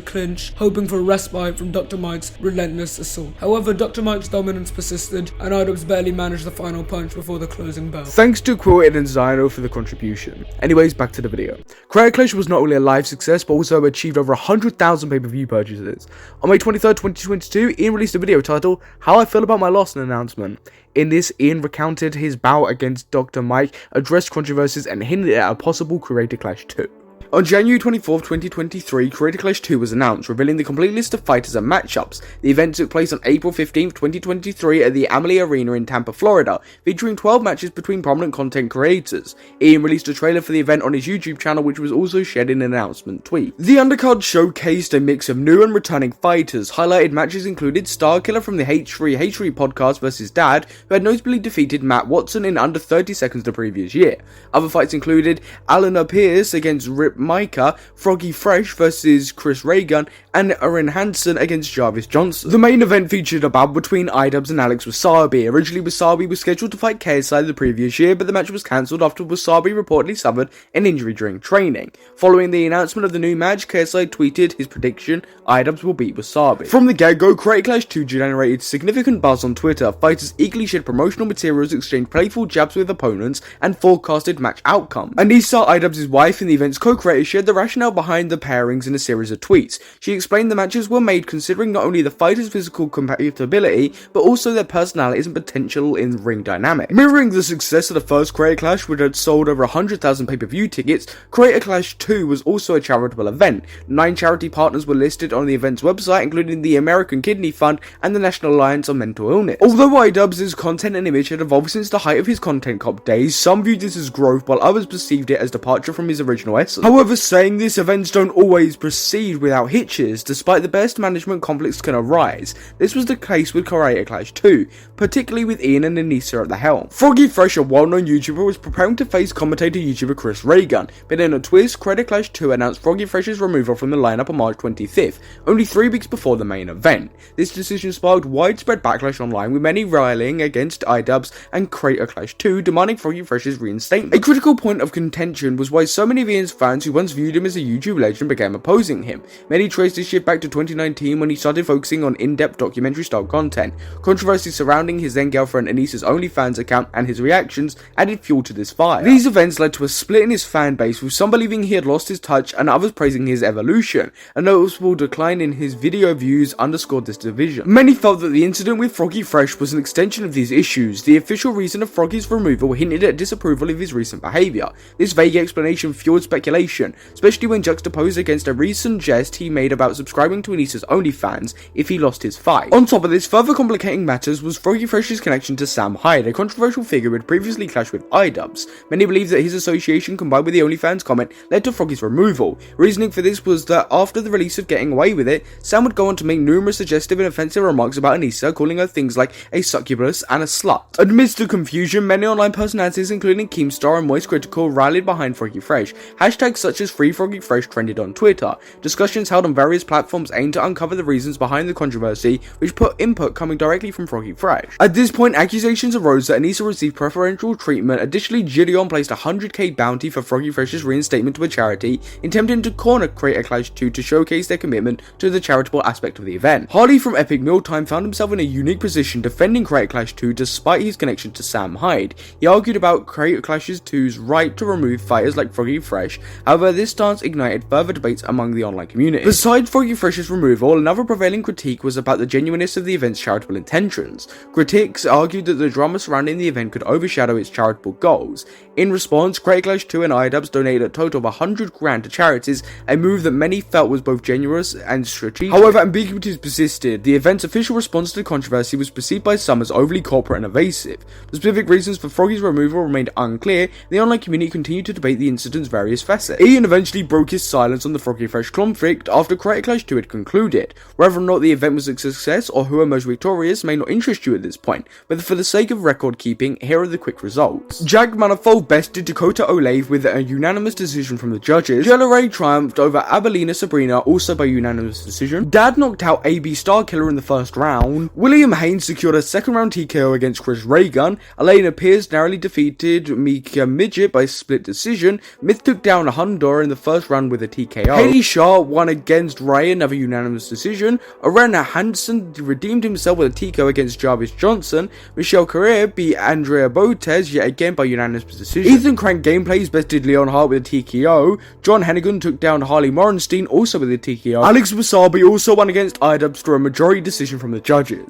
clinch, hoping for a respite from Dr. Mike's relentless assault. However, Dr. Mike's dominance persisted, and IDubbbz barely managed the final punch before the closing bell. Thanks to Quilted and Zyno for the contribution. Anyways, back to the video. Creator Clash was not only a live success, but also achieved over 100,000 pay-per-view purchases. On May 23rd, 2022, Ian released a video titled, How I Feel About My Loss, an announcement. In this, Ian recounted his bout against Dr. Mike, addressed controversies, and hinted at a possible Creator Clash 2. On January 24th, 2023, Creator Clash 2 was announced, revealing the complete list of fighters and matchups. The event took place on April 15th, 2023 at the ammount Arena in Tampa, Florida, featuring 12 matches between prominent content creators. Ian released a trailer for the event on his YouTube channel, which was also shared in an announcement tweet. The undercard showcased a mix of new and returning fighters. Highlighted matches included Starkiller from the H3 podcast versus Dad, who had notably defeated Matt Watson in under 30 seconds the previous year. Other fights included Alana Pierce against Rip Micah, Froggy Fresh versus Chris Raygun, and Aaron Hansen against Jarvis Johnson. The main event featured a bout between IDubbbz and Alex Wasabi. Originally, Wasabi was scheduled to fight KSI the previous year, but the match was cancelled after Wasabi reportedly suffered an injury during training. Following the announcement of the new match, KSI tweeted his prediction, IDubbbz will beat Wasabi. From the get-go, Creator Clash 2 generated significant buzz on Twitter. Fighters eagerly shared promotional materials, exchanged playful jabs with opponents, and forecasted match outcome. Anissa, IDubbbz's wife and the event's co-creator, shared the rationale behind the pairings in a series of tweets. She explained the matches were made considering not only the fighters' physical compatibility, but also their personalities and potential in ring dynamic. Mirroring the success of the first Creator Clash, which had sold over 100,000 pay-per-view tickets, Creator Clash 2 was also a charitable event. 9 charity partners were listed on the event's website, including the American Kidney Fund and the National Alliance on Mental Illness. Although IDubbbz's content and image had evolved since the height of his content cop days, some viewed this as growth while others perceived it as departure from his original essence. However, saying this, events don't always proceed without hitches. Despite the best management, conflicts can arise. This was the case with Creator Clash 2, particularly with Ian and Anissa at the helm. Froggy Fresh, a well-known YouTuber, was preparing to face commentator YouTuber Chris Raygun, but in a twist, Creator Clash 2 announced Froggy Fresh's removal from the lineup on March 25th, only 3 weeks before the main event. This decision sparked widespread backlash online, with many rallying against IDubbbz and Creator Clash 2, demanding Froggy Fresh's reinstatement. A critical point of contention was why so many of Ian's fans who once viewed him as a YouTube legend began opposing him. Many traced this shift back to 2019 when he started focusing on in-depth documentary style content. Controversy surrounding his then girlfriend Anissa's OnlyFans account and his reactions added fuel to this fire. These events led to a split in his fan base, with some believing he had lost his touch and others praising his evolution. A noticeable decline in his video views underscored this division. Many felt that the incident with Froggy Fresh was an extension of these issues. The official reason of Froggy's removal hinted at disapproval of his recent behaviour. This vague explanation fueled speculation, especially when juxtaposed against a recent jest he made about subscribing to Anissa's OnlyFans if he lost his fight. On top of this, further complicating matters was Froggy Fresh's connection to Sam Hyde, a controversial figure who had previously clashed with IDubbbz. Many believe that his association combined with the OnlyFans comment led to Froggy's removal. Reasoning for this was that after the release of Getting Away With It, Sam would go on to make numerous suggestive and offensive remarks about Anissa, calling her things like a succubus and a slut. Amidst the confusion, many online personalities including Keemstar and Moist Critical rallied behind Froggy Fresh. Hashtag such as Free Froggy Fresh trended on Twitter. Discussions held on various platforms aimed to uncover the reasons behind the controversy, which put input coming directly from Froggy Fresh. At this point, accusations arose that Anissa received preferential treatment. Additionally, Gideon placed a 100k bounty for Froggy Fresh's reinstatement to a charity, attempting to corner Creator Clash 2 to showcase their commitment to the charitable aspect of the event. Harley from Epic Mealtime found himself in a unique position defending Creator Clash 2 despite his connection to Sam Hyde. He argued about Creator Clash 2's right to remove fighters like Froggy Fresh. However, this stance ignited further debates among the online community. Besides Froggy Fresh's removal, another prevailing critique was about the genuineness of the event's charitable intentions. Critics argued that the drama surrounding the event could overshadow its charitable goals. In response, Creator Clash 2 and IDubbbz donated a total of 100 grand to charities, a move that many felt was both generous and strategic. However, ambiguities persisted. The event's official response to the controversy was perceived by some as overly corporate and evasive. The specific reasons for Froggy's removal remained unclear, and the online community continued to debate the incident's various facets. Ian eventually broke his silence on the Froggy Fresh conflict after Creator Clash 2 had concluded. Whether or not the event was a success or who emerged victorious may not interest you at this point, but for the sake of record keeping, here are the quick results. Jag Manifold bested Dakota Olave with a unanimous decision from the judges. Jello Ray triumphed over Abelina Sabrina, also by unanimous decision. Dad knocked out AB Starkiller in the first round. William Haynes secured a second round TKO against Chris Raygun. Elena Pierce narrowly defeated Mika Midget by split decision. Myth took down Hundor in the first round with a TKO. Haley Shaw won against Ray, another unanimous decision. Arena Hansen redeemed himself with a TKO against Jarvis Johnson. Michelle Carrere beat Andrea Botez yet again by unanimous decision. Ethan Crank Gameplays bested Leon Hart with a TKO. John Hennigan took down Harley Morenstein also with a TKO. Alex Wasabi also won against IDubbbz through a majority decision from the judges.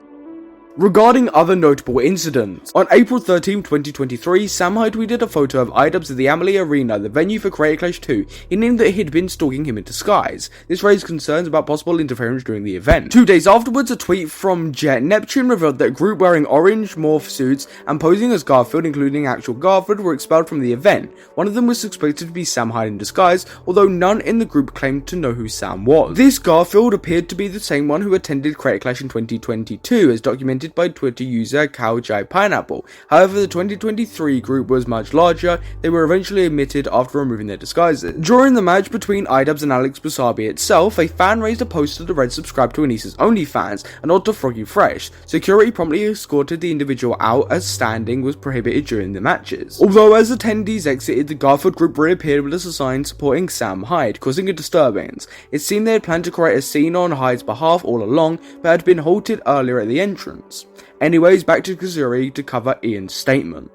Regarding other notable incidents, on April 13, 2023, Sam Hyde tweeted a photo of IDubbbz at the Amalie Arena, the venue for Creator Clash 2, hinting that he had been stalking him in disguise. This raised concerns about possible interference during the event. 2 days afterwards, a tweet from Jet Neptune revealed that a group wearing orange morph suits and posing as Garfield, including actual Garfield, were expelled from the event. One of them was suspected to be Sam Hyde in disguise, although none in the group claimed to know who Sam was. This Garfield appeared to be the same one who attended Creator Clash in 2022, as documented by Twitter user Cowjai Pineapple. However, the 2023 group was much larger. They were eventually admitted after removing their disguises. During the match between IDubbbz and Alex Basabi itself, a fan raised a poster that read "Subscribe to Anissa's OnlyFans" and not to Froggy Fresh. Security promptly escorted the individual out as standing was prohibited during the matches. Although as attendees exited, the Garfield group reappeared with a sign supporting Sam Hyde, causing a disturbance. It seemed they had planned to create a scene on Hyde's behalf all along, but had been halted earlier at the entrance. Anyways, back to Kazuri to cover Ian's statement.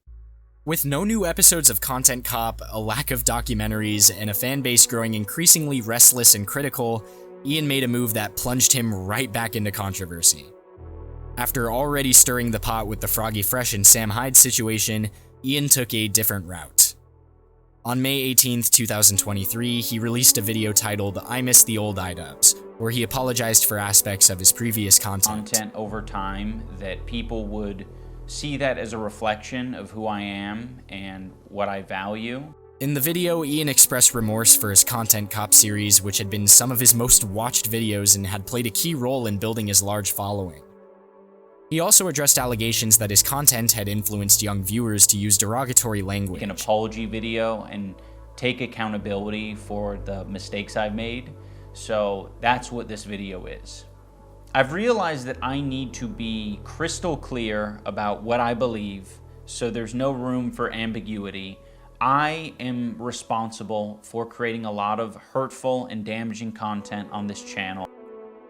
With no new episodes of Content Cop, a lack of documentaries, and a fan base growing increasingly restless and critical, Ian made a move that plunged him right back into controversy. After already stirring the pot with the Froggy Fresh and Sam Hyde situation, Ian took a different route. On May 18th, 2023, he released a video titled "I Miss the Old IDubbbz," where he apologized for aspects of his previous content over time, that people would see that as a reflection of who I am and what I value. In the video, Ian expressed remorse for his Content Cop series, which had been some of his most watched videos and had played a key role in building his large following. He also addressed allegations that his content had influenced young viewers to use derogatory language. An apology video and take accountability for the mistakes I've made. So that's what this video is. I've realized that I need to be crystal clear about what I believe, so there's no room for ambiguity. I am responsible for creating a lot of hurtful and damaging content on this channel.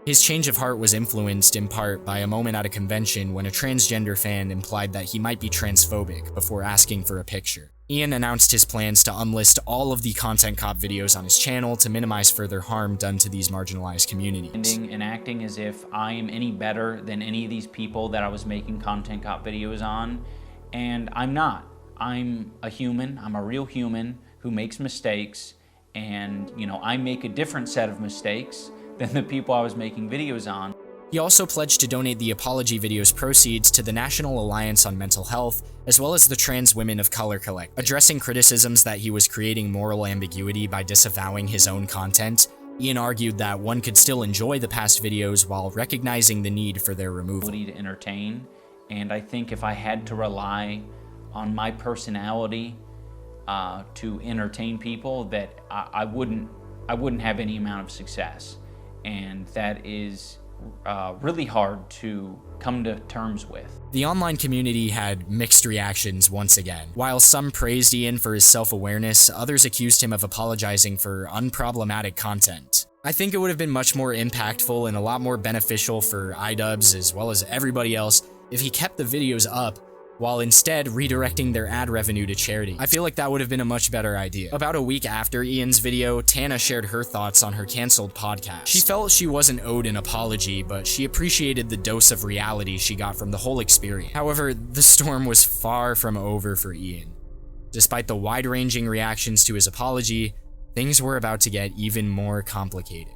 His change of heart was influenced in part by a moment at a convention when a transgender fan implied that he might be transphobic before asking for a picture. Ian announced his plans to unlist all of the Content Cop videos on his channel to minimize further harm done to these marginalized communities. And acting as if I am any better than any of these people that I was making Content Cop videos on, and I'm not. I'm a human, I'm a real human who makes mistakes, and I make a different set of mistakes than the people I was making videos on. He also pledged to donate the apology video's proceeds to the National Alliance on Mental Health, as well as the Trans Women of Color Collective. Addressing criticisms that he was creating moral ambiguity by disavowing his own content, Ian argued that one could still enjoy the past videos while recognizing the need for their removal. To entertain, and I think if I had to rely on my personality to entertain people, that I wouldn't have any amount of success, and that is really hard to come to terms with. The online community had mixed reactions once again. While some praised Ian for his self-awareness, others accused him of apologizing for unproblematic content. I think it would have been much more impactful and a lot more beneficial for IDubbbz as well as everybody else if he kept the videos up while instead redirecting their ad revenue to charity. I feel like that would have been a much better idea. About a week after Ian's video, Tana shared her thoughts on her canceled podcast. She felt she wasn't owed an apology, but she appreciated the dose of reality she got from the whole experience. However, the storm was far from over for Ian. Despite the wide-ranging reactions to his apology, things were about to get even more complicated.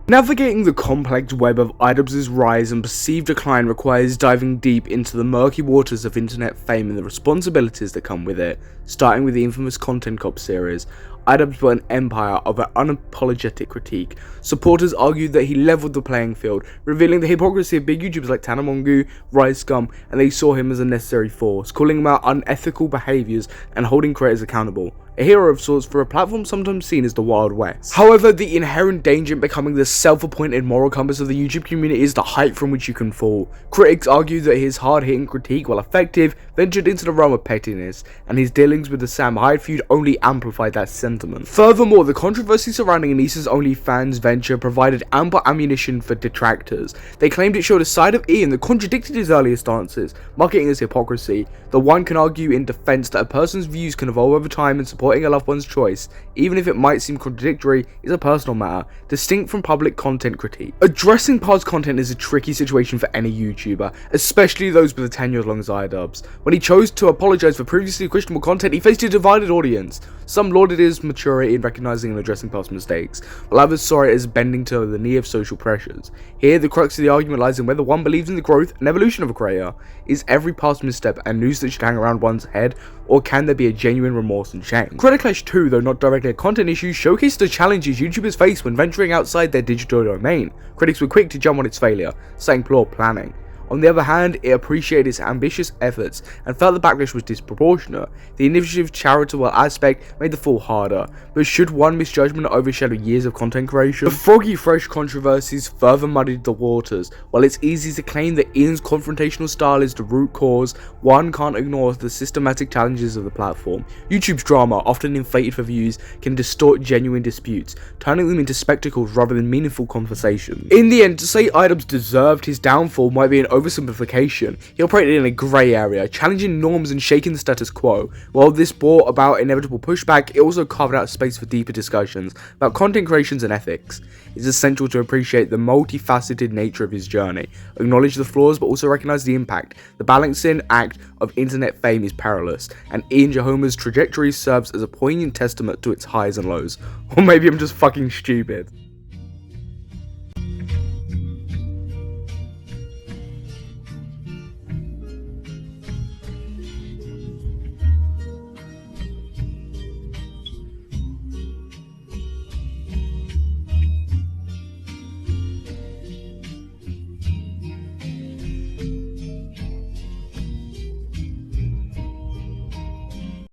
Navigating the complex web of IDubbbz's rise and perceived decline requires diving deep into the murky waters of internet fame and the responsibilities that come with it. Starting with the infamous Content Cop series, IDubbbz built an empire of an unapologetic critique. Supporters argued that he leveled the playing field, revealing the hypocrisy of big YouTubers like Tana, Mongeau, RiceGum, and they saw him as a necessary force, calling him out unethical behaviours and holding creators accountable. A hero of sorts for a platform sometimes seen as the Wild West. However, the inherent danger in becoming the self-appointed moral compass of the YouTube community is the height from which you can fall. Critics argue that his hard-hitting critique, while effective, ventured into the realm of pettiness, and his dealings with the Sam Hyde feud only amplified that sentiment. Furthermore, the controversy surrounding Anissa's OnlyFans venture provided ample ammunition for detractors. They claimed it showed a side of Ian that contradicted his earlier stances, marking it as hypocrisy. The one can argue in defense that a person's views can evolve over time, and supporting a loved one's choice, even if it might seem contradictory, is a personal matter, distinct from public content critique. Addressing past content is a tricky situation for any YouTuber, especially those with a tenure as long as IDubbbz. When he chose to apologise for previously questionable content, he faced a divided audience. Some lauded his maturity in recognising and addressing past mistakes, while others saw it as bending to the knee of social pressures. Here, the crux of the argument lies in whether one believes in the growth and evolution of a creator. Is every past misstep a noose that should hang around one's head, or can there be a genuine remorse and change? Credit Clash 2, though not directly a content issue, showcased the challenges YouTubers face when venturing outside their digital domain. Critics were quick to jump on its failure, saying poor planning. On the other hand, it appreciated its ambitious efforts and felt the backlash was disproportionate. The initiative's charitable aspect made the fall harder, but should one misjudgment overshadow years of content creation? The Froggy Fresh controversies further muddied the waters. While it's easy to claim that Ian's confrontational style is the root cause, one can't ignore the systematic challenges of the platform. YouTube's drama, often inflated for views, can distort genuine disputes, turning them into spectacles rather than meaningful conversations. In the end, to say IDubbbz deserved his downfall might be an oversimplification. He operated in a grey area, challenging norms and shaking the status quo. While this brought about inevitable pushback, it also carved out space for deeper discussions about content creations and ethics. It's essential to appreciate the multifaceted nature of his journey, acknowledge the flaws but also recognise the impact. The balancing act of internet fame is perilous, and Ian Jahoma's trajectory serves as a poignant testament to its highs and lows. Or maybe I'm just fucking stupid.